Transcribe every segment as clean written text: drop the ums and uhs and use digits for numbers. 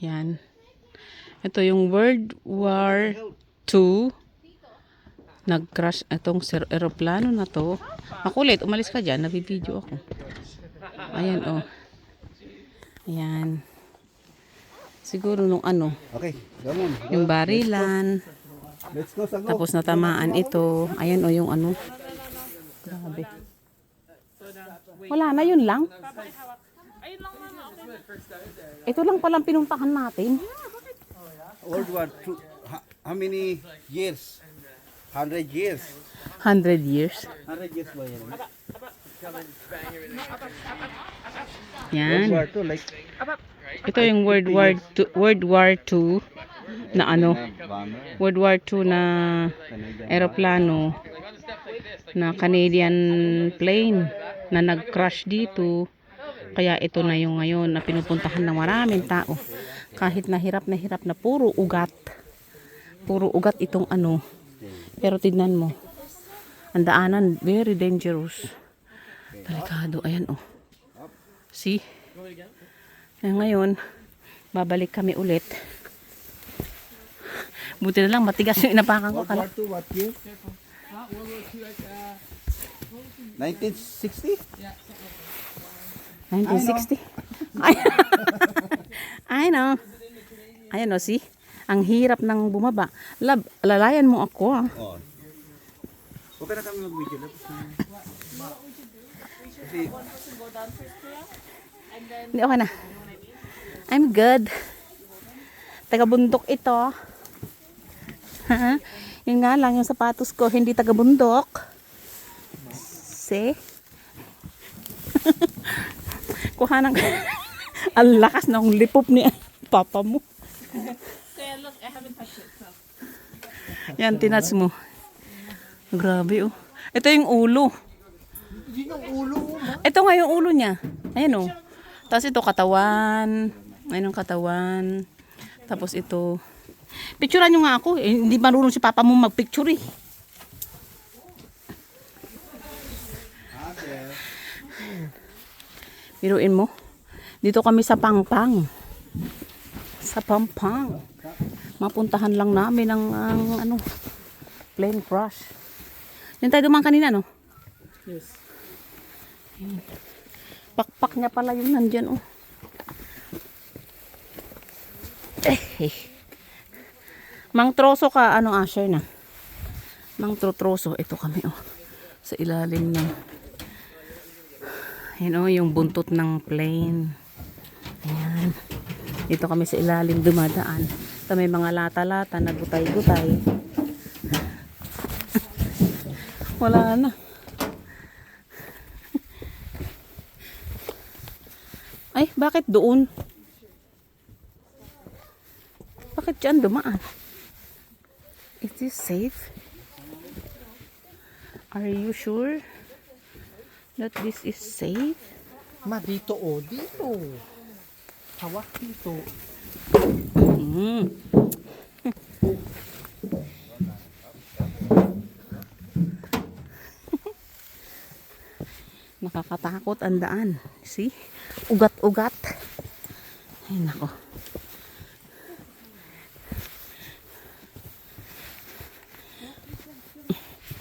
Yan. Ito yung World War II. Nag-crash itong aeroplano na to. Makulit, umalis ka dyan. Nabibideo ako. Ayan, oh. Ayan. Siguro nung ano. Okay, come on. Yung barilan. Let's go, Sago. Tapos natamaan ito. Ayan, oh, yung ano. Grabe. Wala na, yun lang. Ito lang palang pinuntahan natin. World War II. How many years? 100 years. 100 years. 100 years ba yan? World Yan. War II, like... Ito yung World War II na ano. World War II na aeroplano na Canadian plane na nag-crash dito. Kaya ito na yung ngayon na pinupuntahan ng maraming tao. Kahit na hirap na puro ugat. Puro ugat itong ano. Pero tignan mo. Ang daanan, very dangerous. Delikado. Ayan, oh. See? Ayan, ngayon, babalik kami ulit. Buti na lang, matigas yung inapakan ko. World War II, what year? 1960? 1960. I know. Ayan, oh, see? Ang hirap ng bumaba. Lalayan mo ako, ah. Oh. Okay na kami mag-video. Kasi, Hindi, okay na. I'm good. Taga-bundok ito. Yun nga lang, yung sapatos ko, hindi taga-bundok. See? Kuha ng... Ang lakas ng lipop ni papa mo. Yan, tinats mo. Grabe, oh. Ito yung ulo. Ito nga yung ulo niya. Ayan, oh. Tapos ito, katawan. Ayan ang katawan. Tapos ito. Picturean nyo nga ako. Eh, hindi marunong si papa mo magpicture, eh. Biruin mo. Dito kami sa Pangpang. Sa Pampang. Mapuntahan lang namin ang ano, plane crash. Yan tayo dumaan kanina, no? Yes. Yan. Pakpak niya pala yung nandyan, oh. Mang troso ka, ano, Asher na. Mang troso. Ito kami, oh. Sa ilalim ng, yan, oh, yung buntot ng plane. Ayan. Dito kami sa ilalim dumadaan. Ito may mga lata-lata na gutay-gutay. Wala na. Ay, bakit doon? Bakit dyan dumaan? Is this safe? Are you sure that this is safe? Ma, dito o. Dito. Hawak dito. Nakakatakot ang daan. See? Ugat-ugat. Ay, nako.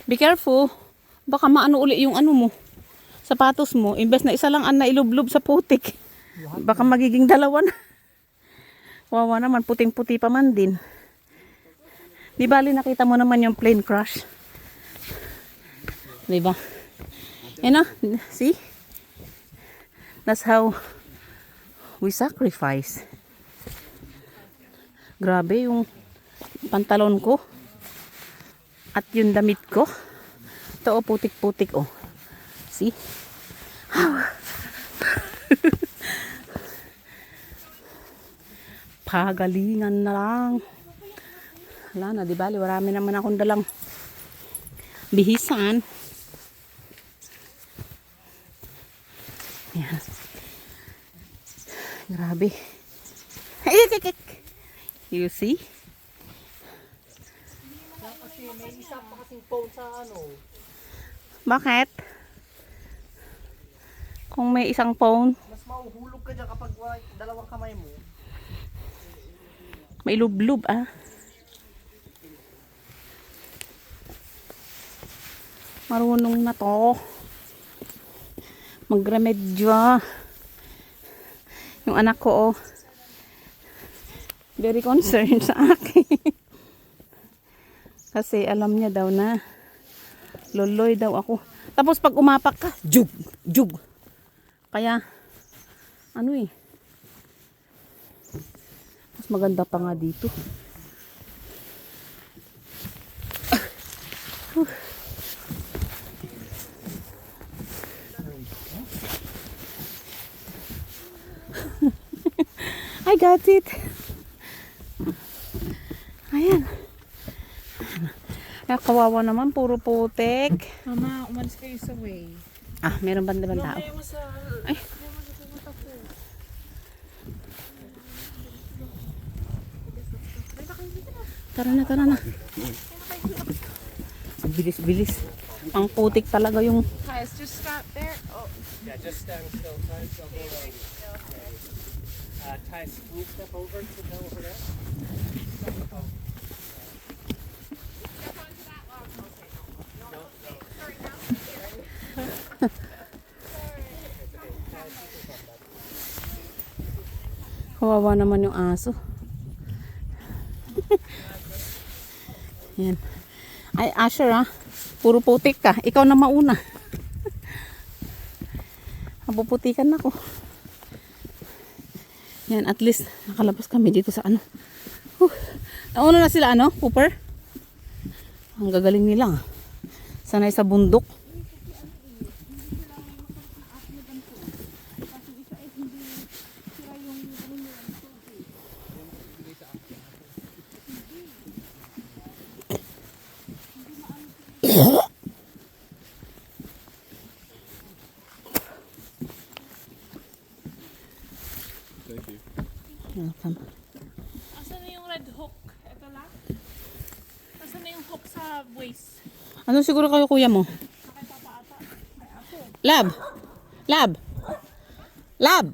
Be careful. Baka maano uli yung ano mo. Sapatos mo. Imbes na isa lang ang nailublob sa putik. Baka magiging dalawa na. Wawa naman. Puting-puti pa man din. Di bali nakita mo naman yung plane crash. Diba? You know, see? That's how we sacrifice. Grabe yung pantalon ko. At yung damit ko. Ito, oh, putik-putik, oh. See? Pagalingan na lang. Wala na, di bali, marami naman akong dalang bihisan. Yan. Grabe. You see? Kasi may isa pa kasing phone sa ano. Bakit? Kung may isang phone, Mas mahuhulog ka dyan kapag dalawang kamay mo. Mailublob ah. Marunong na to. Magremedyo. Yung anak ko oh. Very concerned sa akin. Kasi alam niya daw na loloy daw ako. Tapos pag umapak ka, jug, jug. Kaya, ano eh. Mas maganda pa nga dito. I got it. Ayan. Ay, kawawa naman, puro putik. Mama, umalis kayo sa way. Ah, meron ba naman tao? Ayaw mo sa... Ay. Ayaw mo sa pumunta ko. Tara na, tara na. Bilis-bilis. Ang putik talaga yung... Guys, just stop there. Oh. Yeah, just stand still. Try to hold on. Ty, can you step over to go over there? Kawawa naman yung aso. Yan. Ay, Asher ah. Puro putik ka. Ikaw na mauna. Mapuputikan ako. Yan, at least nakalabas kami dito sa ano. Nauna na sila ano, Cooper? Ang gagaling nila. Sanay sa bundok. Welcome. Asan na yung red hook? Ito lang? Asan na yung hook sa waist? Ano siguro kayo kuya mo? Kay Papa ata. Kay Apo. Lab! Lab! Lab!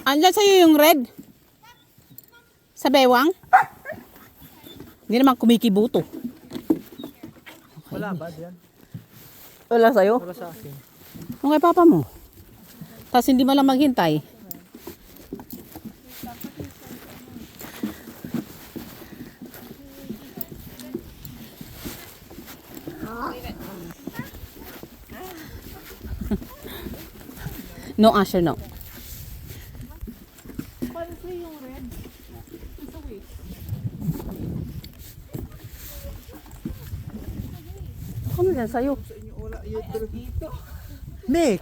Andyan sa'yo yung red? Sa bewang? Hindi naman kumikibuto. Wala ba diyan? Wala sa'yo? Wala sa akin. Yung kay papa mo. Tapos hindi mo lang maghintay. No, Asher, no. Paano free yung red? Sa waist. Ano yan sa'yo? Sa inyo wala yun dito. Nick!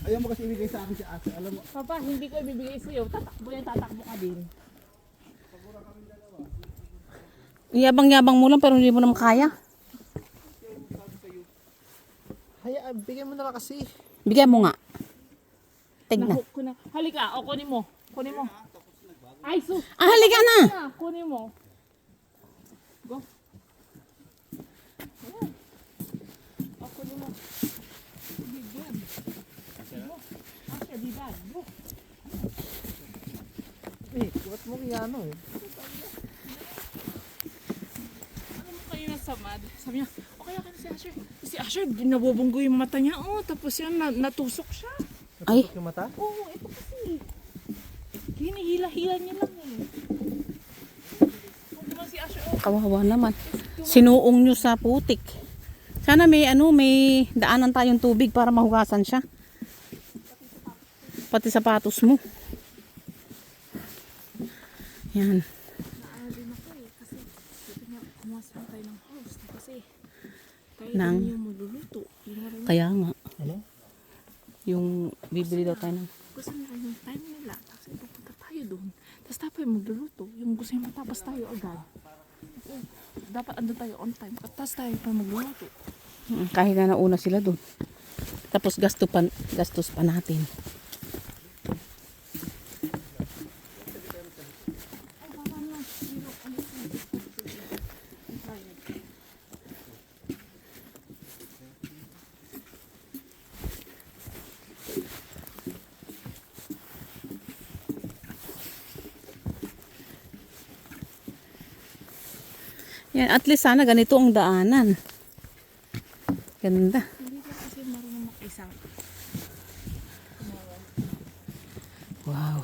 Ayaw mo kasi ibigay sa akin si Ate. Alam mo. Papa, hindi ko ibibigay sa'yo. Tatakbo yan, tatakbo ka din. Yabang-yabang mo lang pero hindi mo naman kaya. Haya, bigyan mo na lang kasi. Bigyan mo nga. Tignan. Nahook ko na. Halika, o kunin mo. Kunin mo. Ay, sus! Ah, halika na! Kunin mo. Go. Ayan. O, kunin mo. Hindi, good. Go. Asya, di bad. Go. Nick, what mo kaya ano eh? Ano mo kayo nasamad? Sabi niya, okay ka na si Asher. Si Asher, nabubunggo yung mata niya. Oh, tapos yan, natusok siya. Ay. Natutok yung mata? Oo, ito kasi. Hinihila-hila niya lang eh. Huwag naman si Asher. Oh, Kawawa naman. Sinuong nyo sa putik. Sana may may daanan tayong tubig para mahugasan siya. Pati sapatos mo. Yan. naaalin ako eh. Kasi, sabi niya, kumas lang tayo ng host. Kasi, tayo Nang? din yung magluluto. Yung marunong. Kaya nga. Ano? Yung bibili daw tayo ng... Gusto nila yung time nila. Tapos pupunta tayo doon. Tapos tayo magluluto. Yung gusto niya matapos tayo agad. Kasi, dapat andun tayo on time. Tapos tayo pa magluluto. Kahit na nauna sila doon. Tapos gastos pa natin. Yan, at least sana ganito ang daanan. Ganda. Hindi ko kasi marunong mag-isa. Wow.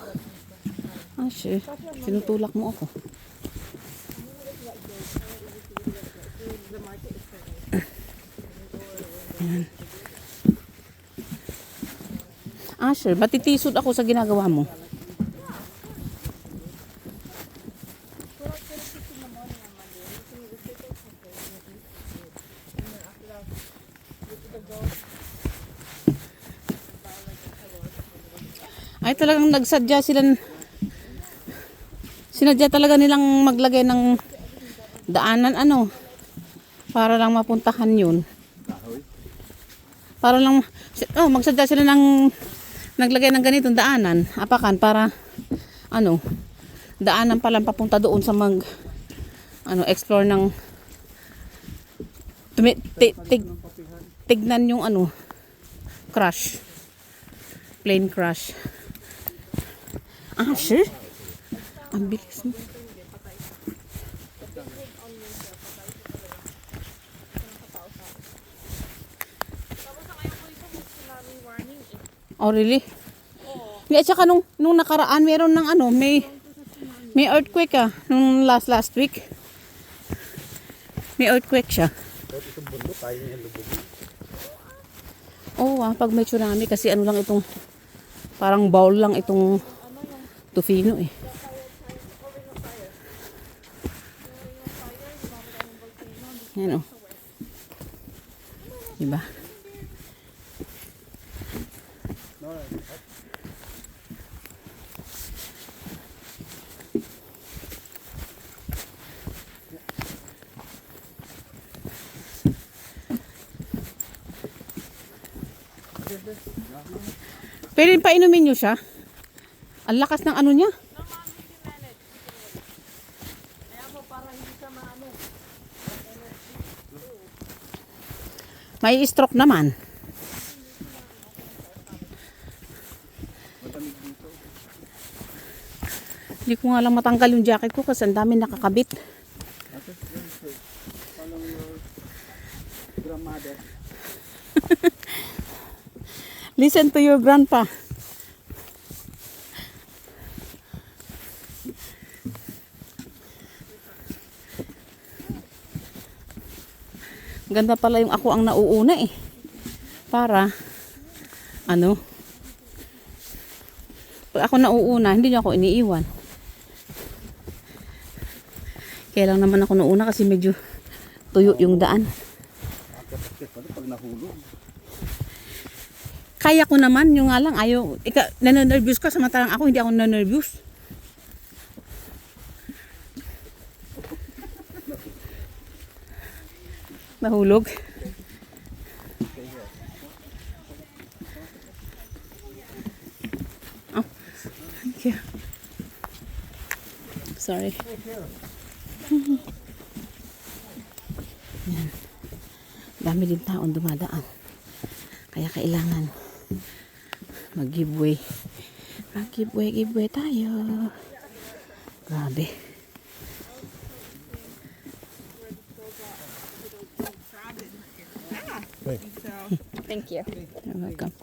Ah, sure. Tinutulak mo ako. Ayan. Ah, sure. Matitisod ako sa ginagawa mo. Ay, talagang nagsadya sila. Sinadya talaga nilang maglagay ng daanan, ano, para lang mapuntahan yun. Para lang, magsadya sila ng naglagay ng ganitong daanan, apakan, para, ano, daanan pa lang papunta doon sa explore ng, tignan yung, crash. Plane crash. Ah, sure. Ang bilis mo. Oh, really? Hindi, at saka nung nakaraan, meron ng may earthquake nung last week. May earthquake siya. Oo, pag may tsunami, kasi lang itong, parang bowl lang itong Tufino eh. Yan o. Diba? Pwede pa inumin nyo siya. Ang lakas ng ano niya. May stroke naman. Hindi ko nga lang matanggal yung jacket ko kasi ang dami nakakabit. Listen to your grandpa. Ganda pala yung ako ang nauuna eh. Para, pag ako nauuna, hindi niyo ako iniiwan. Kaya lang naman ako nauna kasi medyo tuyo yung daan. Kaya ko naman, yung nga lang, ayaw, nanonervyos ka, samantalang ako, hindi ako nanonervyos. Nahulog. Oh, thank you. Sorry. Yan. Dami din taon dumadaan. Kaya kailangan mag-giveaway. Mag-giveaway tayo. Grabe. Thank you. You're welcome.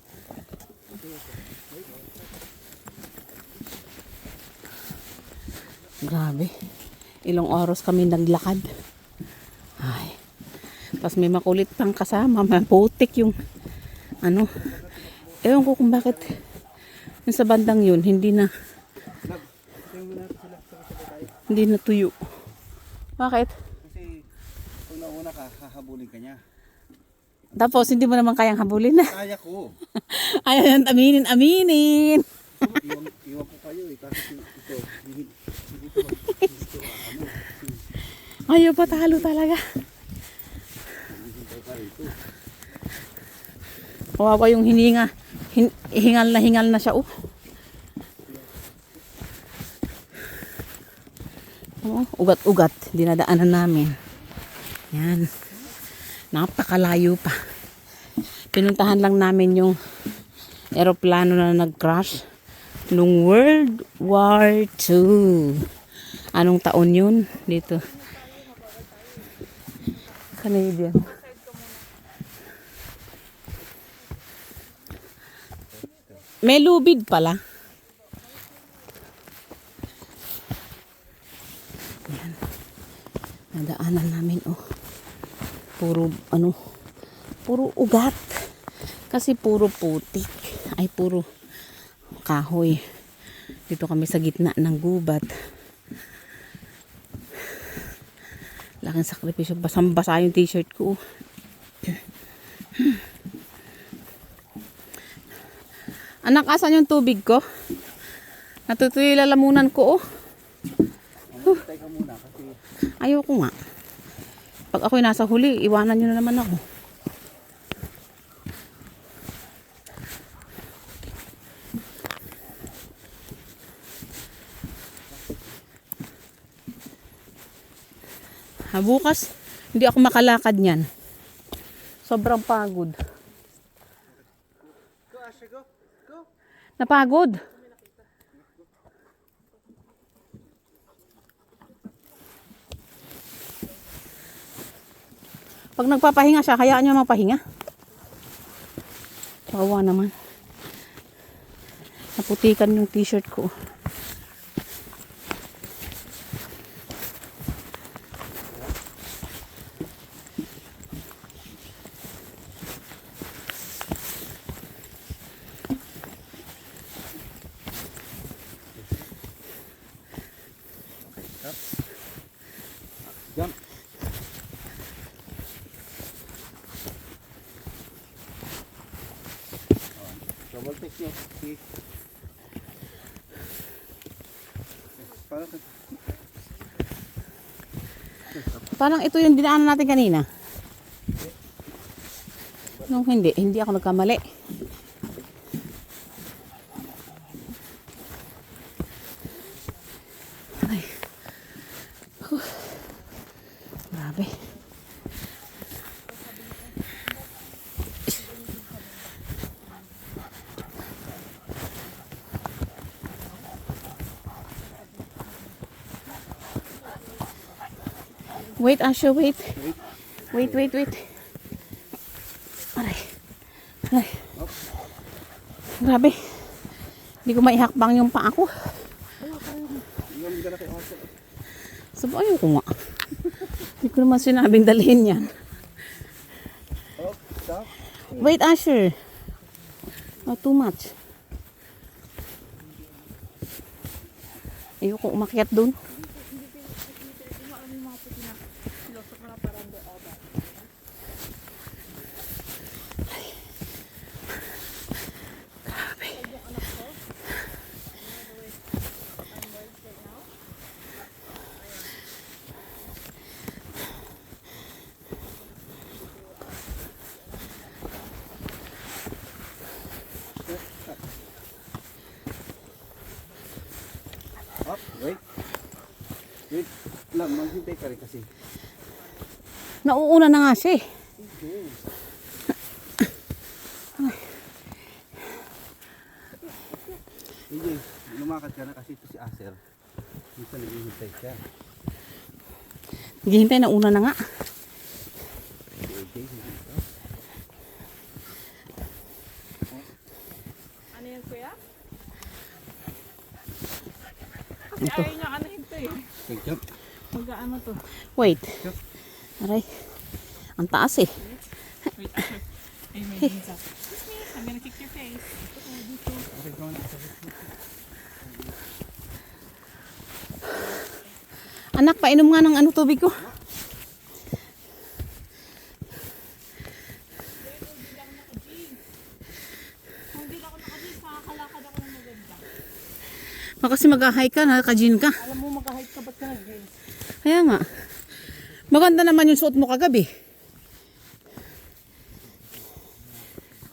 Grabe. Ilang oras kami naglakad. Ay. Tapos may makulit pang kasama. Maputik yung ewan ko kung bakit yung sa bandang yun hindi na tuyo. Bakit? Kasi kung nauna ka, hahabulin ka niya. Tapos hindi mo naman kayang habulin na. Kaya ko. Ayun, aminin. Iwan ko kayo eh. Kasi ito, Ayaw patalo talaga. Kawawa yung hininga. Hingal na siya. Ugat-ugat. Dinadaanan namin. Yan. Napakalayo pa. Pinuntahan lang namin yung eroplano na nag-crash nung World War II. Anong taon yun? Dito. Canadian. May lubid pala. Yan. Nadaanan namin, oh. Puro, ano, puro ugat. Kasi puro putik. Ay, puro kahoy. Dito kami sa gitna ng gubat. Laking sakripisyo. Basang-basa yung t-shirt ko. Anak, asan yung tubig ko? Natutuloy lalamunan ko, oh. Teka muna kasi Ayoko nga. Pag ako'y nasa huli, iwanan nyo na naman ako. Bukas, hindi ako makalakad niyan. Sobrang pagod. go Asher, go. Go. Napagod. Pag nagpapahinga siya, hayaan niya magpahinga. Kawawa naman. Naputikan yung t-shirt ko. Jump. Double take nyo. See? Parang Parang ito yung dinaanan natin kanina. Nung hindi ako nagkamali. Ay. Grabe. Wait, Asha, wait. Wait. Aray. Grabe. Hindi ko maihakbang yung paa ko. yung bigla na kay Asher. Sabi, ayoko nga. Hindi ko naman sinabing dalhin yan. Oh, stop. Wait, Asher. Oh, too much. Ayoko umakyat dun. Up, wait. Wait lang, maghintay ka rin kasi. Nauuna na nga siya eh. AJ, lumakad ka na kasi ito si Asher. Minsan naghihintay siya. Naghihintay, nauna na nga. Si AJ, hindi ka. Ano yan, kuya? Kasi ayaw niya anahin to eh. Jump. Mag-ano to? Wait. Aray. Ang taas eh. Wait, Asher. Ay, may jeans up. Excuse me, I'm gonna kick your face. Okay, go na. Anak, painom nga ng ano tubig ko. Baka kasi mag-hike ka, naka-jean ka. Alam mo, mag-hike ka ba't ka nag-jeans? Kaya nga. Maganda naman yung suot mo kagabi.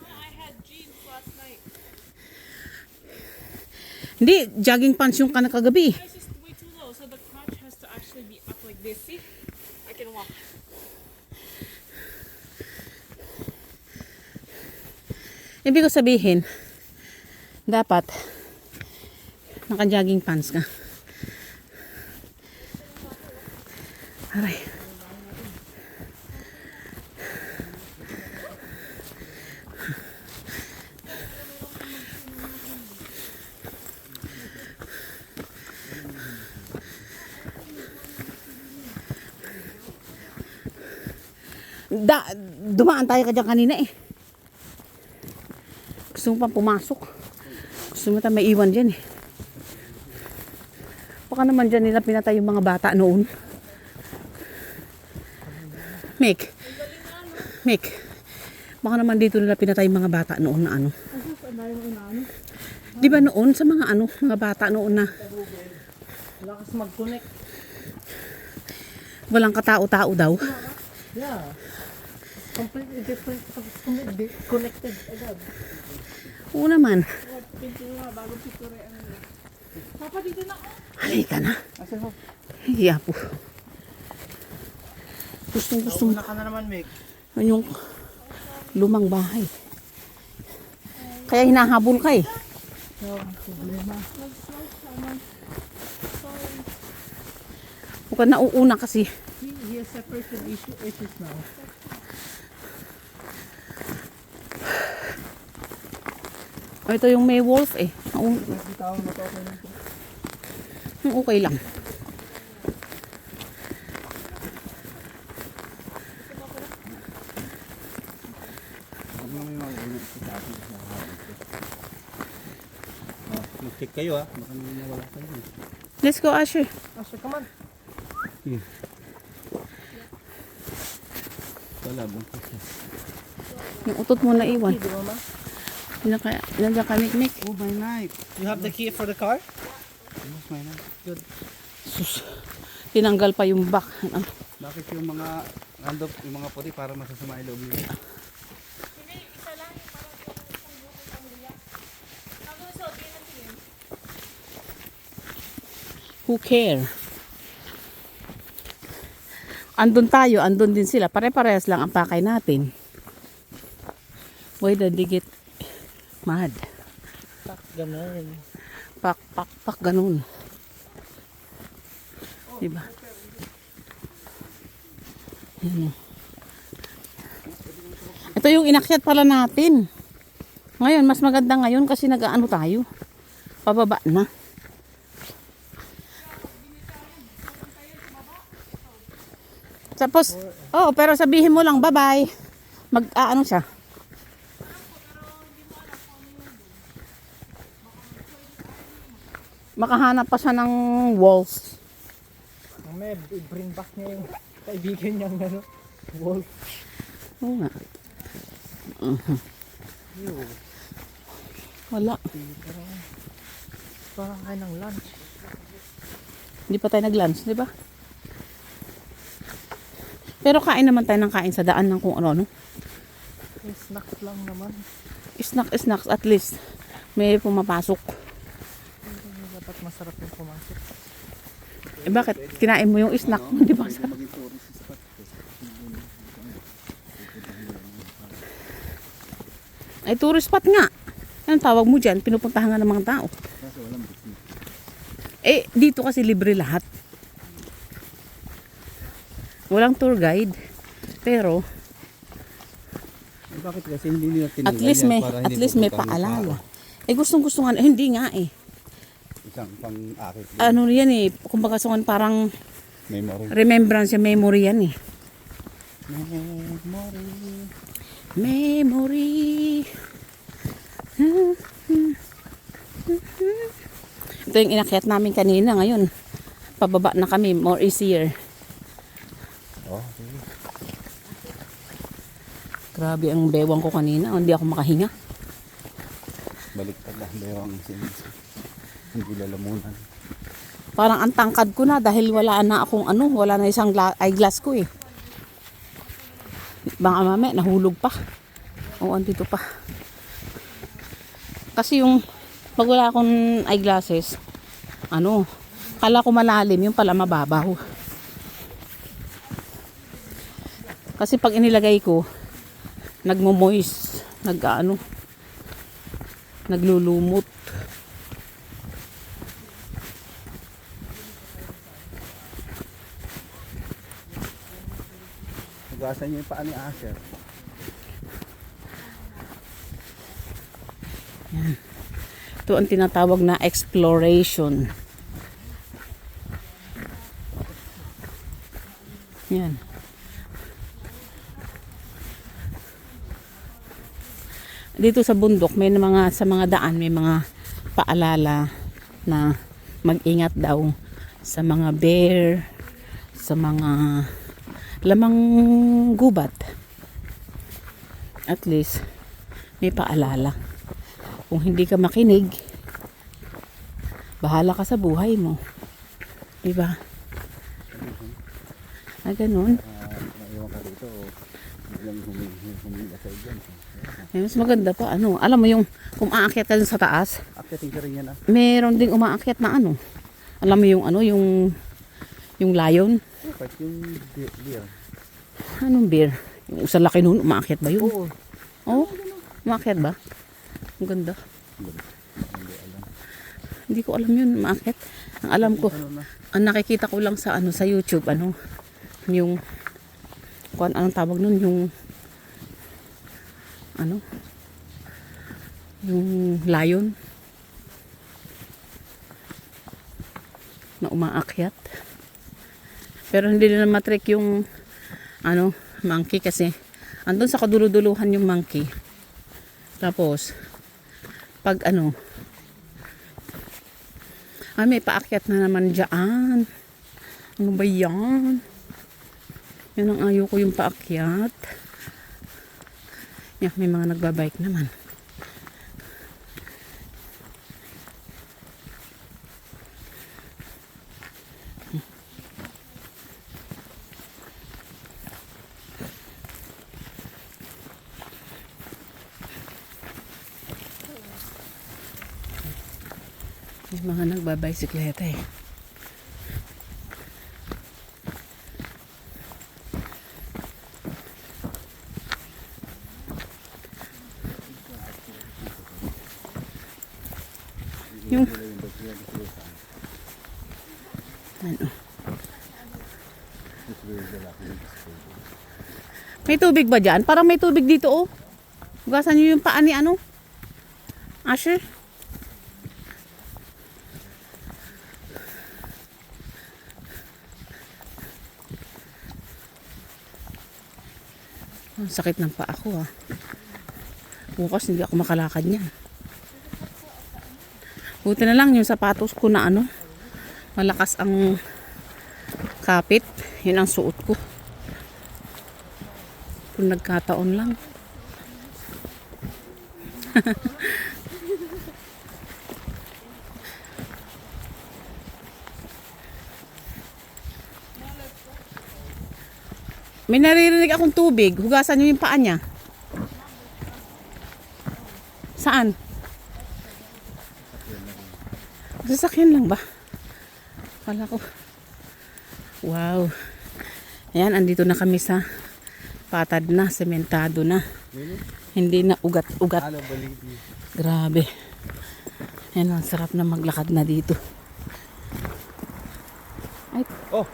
I had jeans last night. Hindi, jogging pants yung ka na kagabi. It's just way too low, so the crotch has to actually be up like this. See? I can walk. Ibig ko sabihin, dapat naka-jogging pants ka. Aray. Dumaan tayo ka dyan kanina eh. Gusto mo pa pumasok. Gusto mo tayo may iwan dyan eh. Baka naman dyan nila pinatay yung mga bata noon. Mick. Baka naman dito nila pinatay yung mga bata noon na ano. Di ba noon sa mga ano, mga bata noon na Lakas mag-connect. walang katao-tao daw. Yeah. Completely different. Completely connected agad. Oo naman. Papa, dito na. Halika na. Asa mo? Hiya po. Gusto Una ka na naman, Meg. yung lumang bahay. Kaya hinahabol ka eh. Huwag ka nauuna kasi. He has separated issues now. Ito yung may wolf eh. Nagtawag na to ako nito. Okay lang. Mag-check kayo ha. Baka may nawala kayo. Let's go, Asher. Asher, come on. Wala, buntis na. Yung utot mo na iwan. Di ba, ma? Nandiyan ka, Mikmik. Oh, my knife. You have the key for the car? Yes, my knife. Good. Sus. Tinanggal pa yung back. Bakit yung mga yung mga puti para masasama iloob nila? Who care? Andun tayo, andun din sila. Pare-parehas lang ang pakay natin. Why did they get mad? Tak, ganun. Pak, ganun. Diba? Yan. Ito yung inakyat pala natin. Ngayon, mas maganda ngayon kasi nag-ano tayo. Pababa na. Tapos, pero sabihin mo lang, bye-bye. Mag-ano siya. Makahanap pa siya ng walls. May bring back niya yung kaibigan niyang ano, wolf. Oo nga. Wala. Parang kain ng lunch. Hindi pa tayo nag-lunch, di ba? Pero kain naman tayo ng kain sa daan ng kung ano. May snacks lang naman. Snacks at least. May pumapasok. Dapat masarap yung pumasok. Eh bakit? Kinain mo yung snack mo, di ba? Ay, tourist spot nga. Anong tawag mo dyan? Pinupuntahan nga ng mga tao. Eh, dito kasi libre lahat. Walang tour guide. Pero, Bakit kasi hindi nila tinanggal at least may, para at hindi least may pupuntahan ng paalala. tao? Eh, gustong-gusto nga. Hindi nga eh. Isang pang-akit. Ano yan eh. Kumbaga sungan parang Memory. remembrance, memory yan eh. Memory. Ito yung inakyat namin kanina. Ngayon, pababa na kami. More easier. Oh, Grabe ang bewang ko kanina. Hindi ako makahinga. baliktad lang daw ang sinis. Hindi lalamunan. Parang ang tangkad ko na dahil wala na akong ano. Wala na isang eyeglass ko eh. Baka mamaya nahulog pa. O andito pa. Kasi yung pag wala akong eyeglasses, kala ko malalim, yung pala mababaw. Kasi pag inilagay ko, nagmo-moist, naglulumot. Hugasan niyo yung paa ni Asher. Ito ang tinatawag na exploration. Yan. dito sa bundok may mga sa mga daan may mga paalala na mag-ingat daw sa mga bear, sa mga lamang gubat. At least may paalala. Kung hindi ka makinig, bahala ka sa buhay mo. Diba? Ah, ganun. Naiwan ka dito o biglang huminga sa dyan. Eh, mas maganda pa, ano, alam mo yung kung aakyat ka dun sa taas, Akyating ka rin yan ah. meron ding umaakyat na ano. Alam mo yung ano, yung lion. Kahit yung deer. Anong bear? Yung sa laki nun, umaakyat ba yun? Oo. Oo, umaakyat ba? Ang ganda. Hindi ko alam yun, umaakyat. Ang alam ko, ang nakikita ko lang sa ano sa YouTube, ano, yung kung anong tawag nun, yung ano, yung lion na umaakyat. Pero hindi na matrick yung ano, monkey kasi andun sa kaduluduluhan yung monkey. Tapos pag ano, may paakyat na naman dyan. Ano ba yan? Yan ang ayaw ko, yung paakyat. Yan, may mga nagbabike naman. May mga nagbabicycleta eh. Yung ano. May tubig ba dyan? Parang may tubig dito oh. Hugasan nyo yung paa ni ano? Asher? Ang sakit ng paa ko ah. Bukas hindi ako makalakad niyan. Buti na lang yung sapatos ko na ano, malakas ang kapit. Yun ang suot ko. Kung nagkataon lang. May naririnig akong tubig. Hugasan nyo yung paa niya. Saan? Sasakyan lang ba? Kala ko. Wow. Ayan, andito na kami sa patad na, sementado na. Hindi na ugat-ugat. Grabe. Ayan, ang sarap na maglakad na dito. Ay. Oh.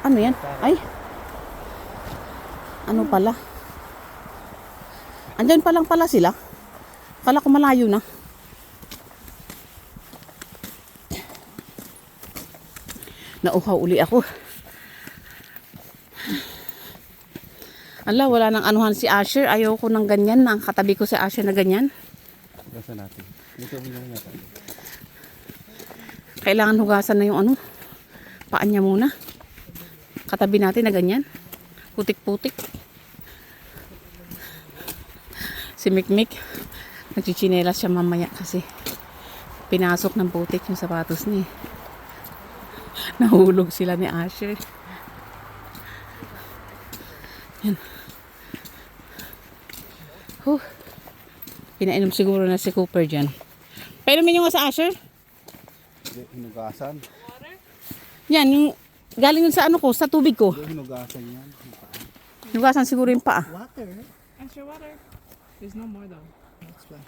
Ano yan? Ay. Ano pala? Andyan pa lang pala sila. Kala ko malayo na. Nauhaw uli ako. Ala, wala nang anuhan si Asher. Ayaw ko ng ganyan. Ang katabi ko si Asher na ganyan. Hugasan natin. Ito muna natin. Kailangan hugasan na yung ano. Paan niya muna. Katabi natin na ganyan. Putik-putik. Si Mikmik. Nagchichinelas siya mamaya kasi pinasok ng putik yung sapatos niya. Nahulog sila ni Asher. Yan. Pinainom siguro na si Cooper dyan. Painumin nyo nga sa Asher. Hinugasan. Yan, yung galing yun sa ano ko, sa tubig ko. Hinugasan yan. Hugasan siguro yung paa. Water. Extra water. There's no more though. That's fine.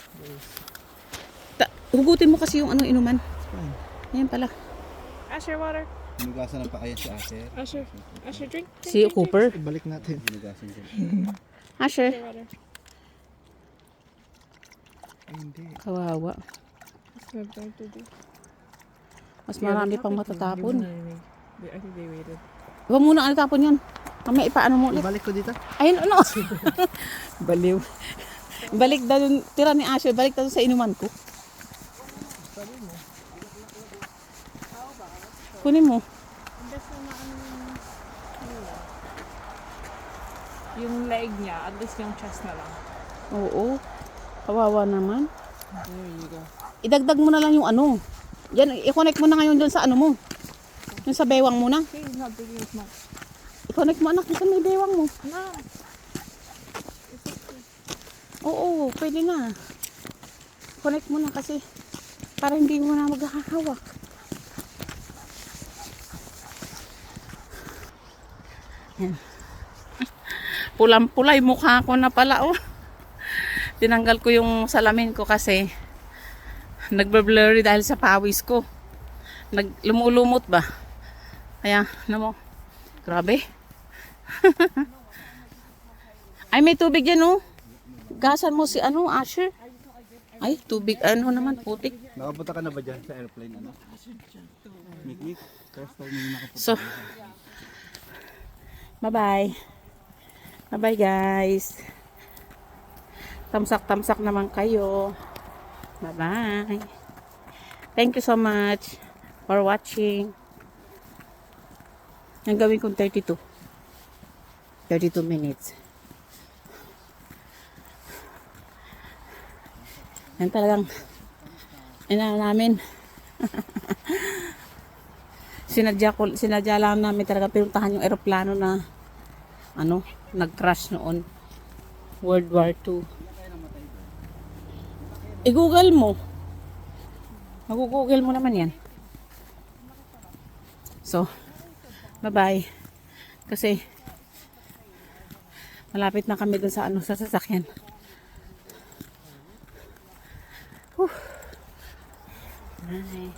Hugutin mo kasi yung ano inuman. That's fine. Ayan pala. Asher water. Hinugasan ng paa yan si Asher. Asher drink. Si Cooper. Ibalik natin. Hinugasan dyan. Asher. Water. Ay, hindi. Kawawa. It's not going to do. Mas marami pang matatapon. I think they waited. Huwag muna ang tapon yun. Mamaya ipaano mo ulit. Ibalik ko dito. Ayun, ano? Baliw. Balik daw yung tira ni Asher, balik daw sa inuman ko. Kunin mo. Yung leg niya, at least yung chest na lang. Oo. Kawawa naman. There you go. Idagdag mo na lang yung ano. Yan, i-connect mo na ngayon dun sa ano mo. Yung sa bewang mo na. Okay, not big enough. I-connect mo anak, yung sa may bewang mo. No. Oo, pwede na. Connect mo na kasi para hindi mo na maghahawak. Yan. Pulang-pula yung mukha ko na pala, oh. Tinanggal ko yung salamin ko kasi nagbe-blurry dahil sa pawis ko. Lumulumot ba? Kaya, ano mo? Grabe. Ay, may tubig yan, oh. Gasan mo si ano, Asher. Ay, tubig. Ano naman, putik. Nakapunta ka na ba dyan sa airplane? Ano? Mikmik? First time yung nakapunta. So, bye-bye. Bye-bye, guys. Tamsak-tamsak naman kayo. Bye-bye. Thank you so much for watching. Ang gawin kong 32 minutes. Yan talagang namin. Sinadya lang namin talaga pinuntahan yung eroplano na ano, nag-crash noon. World War II. I-google mo. Mag-google mo naman yan. So, bye-bye. Kasi malapit na kami dun sa ano, sa sasakyan. Bye.